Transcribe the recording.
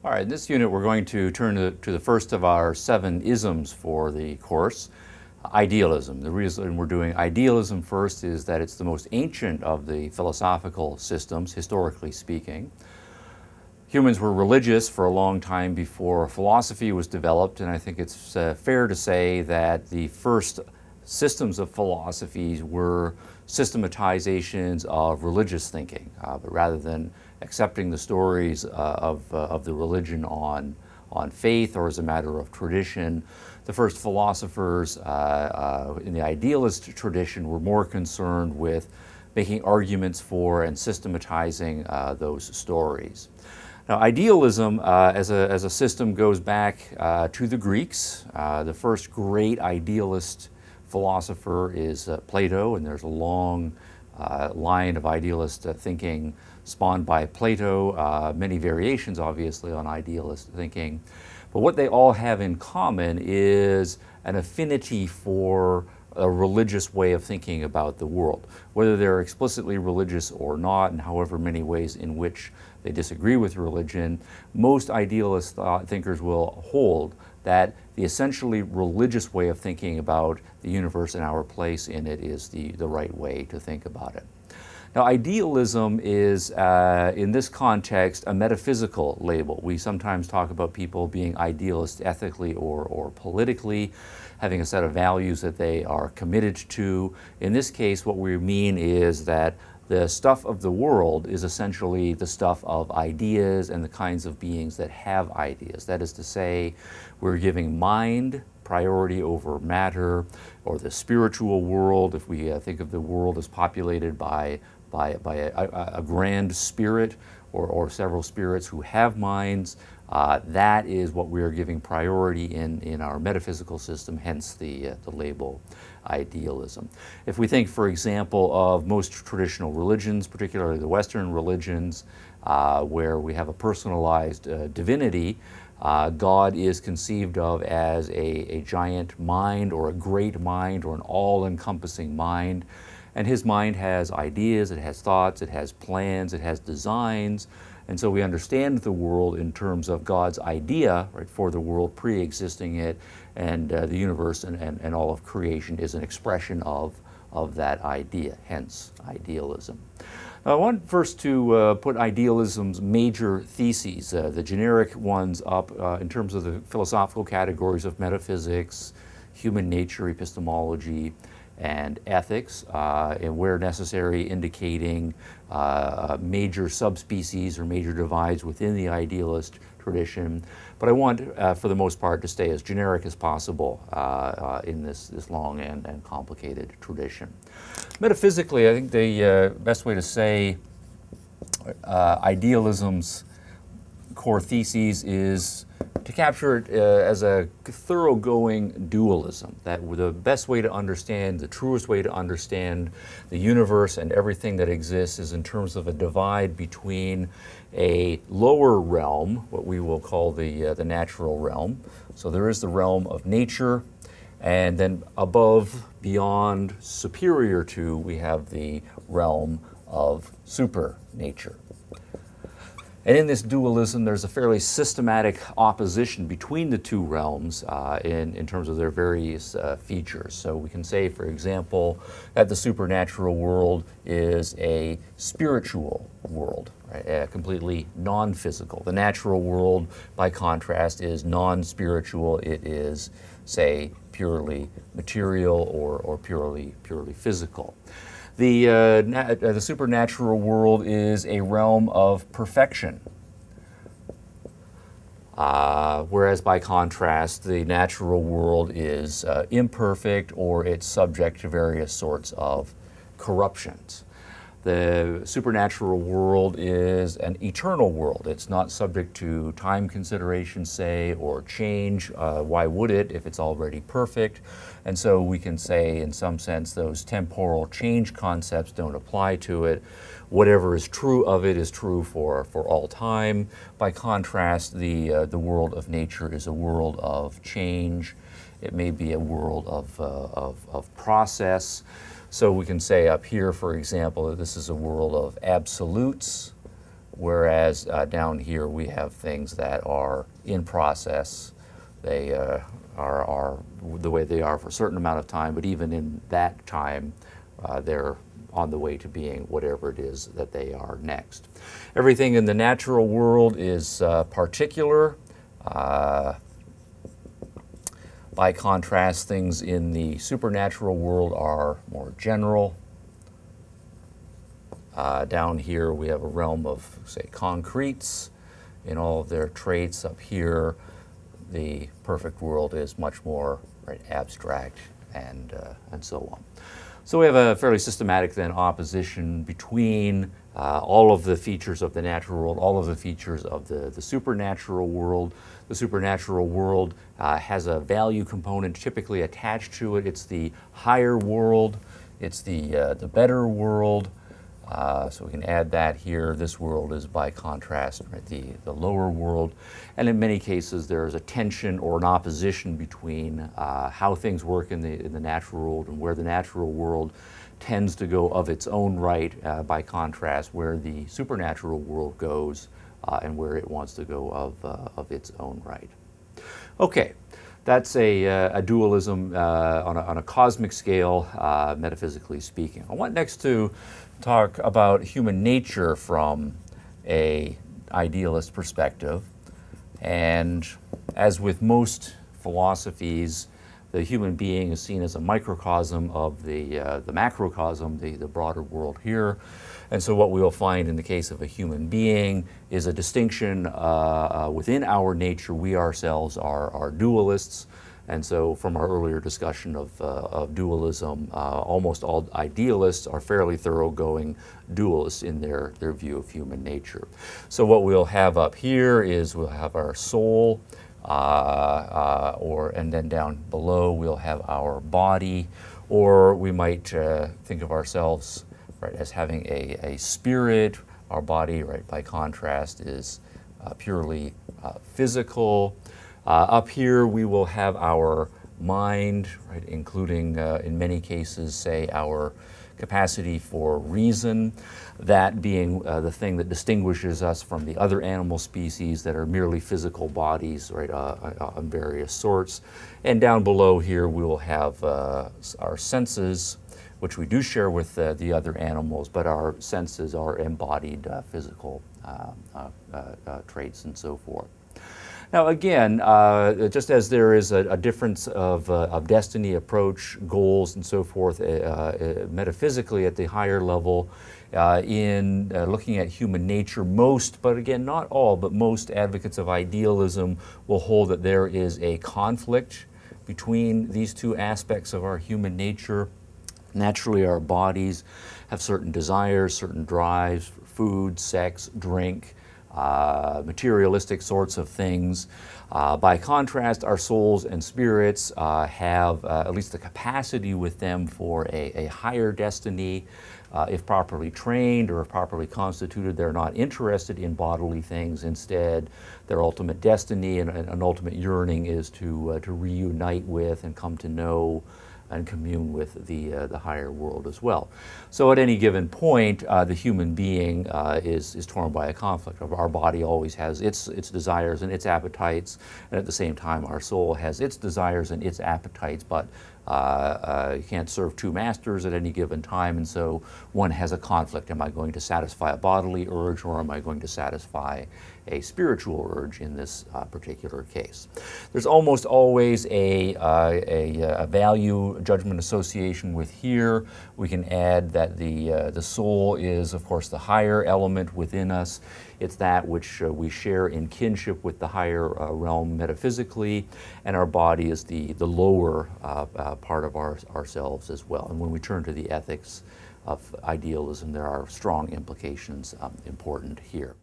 All right, in this unit we're going to turn to the first of our 7 isms for the course, idealism. The reason we're doing idealism first is that it's the most ancient of the philosophical systems, historically speaking. Humans were religious for a long time before philosophy was developed, and I think it's fair to say that the first systems of philosophies were systematizations of religious thinking, but rather than accepting the stories of the religion on faith or as a matter of tradition, the first philosophers in the idealist tradition were more concerned with making arguments for and systematizing those stories. Now, idealism as a system goes back to the Greeks. The first great idealist philosopher is Plato, and there's a long line of idealist thinking spawned by Plato, many variations obviously on idealist thinking. But what they all have in common is an affinity for a religious way of thinking about the world. Whether they're explicitly religious or not, and however many ways in which they disagree with religion, most idealist thinkers will hold that the essentially religious way of thinking about the universe and our place in it is the right way to think about it. Now, idealism is, in this context, a metaphysical label. We sometimes talk about people being idealist ethically or politically, having a set of values that they are committed to. In this case, what we mean is that the stuff of the world is essentially the stuff of ideas and the kinds of beings that have ideas. That is to say, we're giving mind priority over matter, or the spiritual world, if we think of the world as populated by a grand spirit or several spirits who have minds. That is what we are giving priority in our metaphysical system, hence the label idealism. If we think, for example, of most traditional religions, particularly the Western religions, where we have a personalized divinity, God is conceived of as a giant mind or a great mind or an all-encompassing mind. And his mind has ideas, it has thoughts, it has plans, it has designs. And so we understand the world in terms of God's idea, right, for the world pre-existing it, and the universe and all of creation is an expression of that idea, hence idealism. Now, I want first to put idealism's major theses, the generic ones up in terms of the philosophical categories of metaphysics, human nature, epistemology, and ethics, and where necessary indicating major subspecies or major divides within the idealist tradition. But I want, for the most part, to stay as generic as possible in this long and complicated tradition. Metaphysically, I think the best way to say idealism's core theses is to capture it as a thoroughgoing dualism, that the best way to understand, the truest way to understand the universe and everything that exists is in terms of a divide between a lower realm, what we will call the natural realm. So there is the realm of nature, and then above, beyond, superior to, we have the realm of supernature. And in this dualism, there's a fairly systematic opposition between the two realms in terms of their various features. So we can say, for example, that the supernatural world is a spiritual world, right? Completely non-physical. The natural world, by contrast, is non-spiritual. It is, say, purely material or purely physical. The supernatural world is a realm of perfection, whereas by contrast, the natural world is imperfect or it's subject to various sorts of corruptions. The supernatural world is an eternal world. It's not subject to time considerations, say, or change. Why would it if it's already perfect? And so we can say, in some sense, those temporal change concepts don't apply to it. Whatever is true of it is true for all time. By contrast, the world of nature is a world of change. It may be a world of process. So we can say up here, for example, that this is a world of absolutes, whereas down here we have things that are in process. They are the way they are for a certain amount of time, but even in that time, they're on the way to being whatever it is that they are next. Everything in the natural world is particular. By contrast, things in the supernatural world are more general. Down here we have a realm of, say, concretes in all of their traits. Up here, the perfect world is much more abstract and so on. So we have a fairly systematic then opposition between all of the features of the natural world, all of the features of the supernatural world. The supernatural world has a value component typically attached to it. It's the higher world, it's the better world. So we can add that here. This world is, by contrast, the lower world. And in many cases, there is a tension or an opposition between how things work in the natural world and where the natural world tends to go of its own right, by contrast, where the supernatural world goes and where it wants to go of its own right. Okay. That's a dualism on a cosmic scale, metaphysically speaking. I want next to talk about human nature from an idealist perspective. And as with most philosophies, the human being is seen as a microcosm of the macrocosm, the broader world here. And so what we will find in the case of a human being is a distinction within our nature. We ourselves are dualists. And so from our earlier discussion of dualism, almost all idealists are fairly thoroughgoing dualists in their view of human nature. So what we'll have up here is we'll have our soul, and then down below we'll have our body, or we might think of ourselves as having a spirit. Our body, by contrast, is purely physical. Up here we will have our mind, including in many cases, say, our capacity for reason, that being the thing that distinguishes us from the other animal species that are merely physical bodies, on various sorts. And down below here we will have our senses, which we do share with the other animals, but our senses are embodied physical traits and so forth. Now again, just as there is a difference of destiny, approach, goals, and so forth, metaphysically at the higher level, in looking at human nature, most, but again not all, but most advocates of idealism will hold that there is a conflict between these two aspects of our human nature. Naturally, our bodies have certain desires, certain drives for food, sex, drink, materialistic sorts of things. By contrast, our souls and spirits have at least the capacity with them for a higher destiny. If properly trained or if properly constituted, they're not interested in bodily things. Instead, their ultimate destiny and an ultimate yearning is to reunite with and come to know and commune with the higher world as well. So at any given point, the human being is torn by a conflict. Our body always has its desires and its appetites, and at the same time our soul has its desires and its appetites, but you can't serve two masters at any given time, and so one has a conflict. Am I going to satisfy a bodily urge, or am I going to satisfy a spiritual urge in this particular case? There's almost always a value judgment association with here. We can add that the soul is, of course, the higher element within us. It's that which we share in kinship with the higher realm metaphysically, and our body is the lower part of ourselves as well. And when we turn to the ethics of idealism, there are strong implications important here.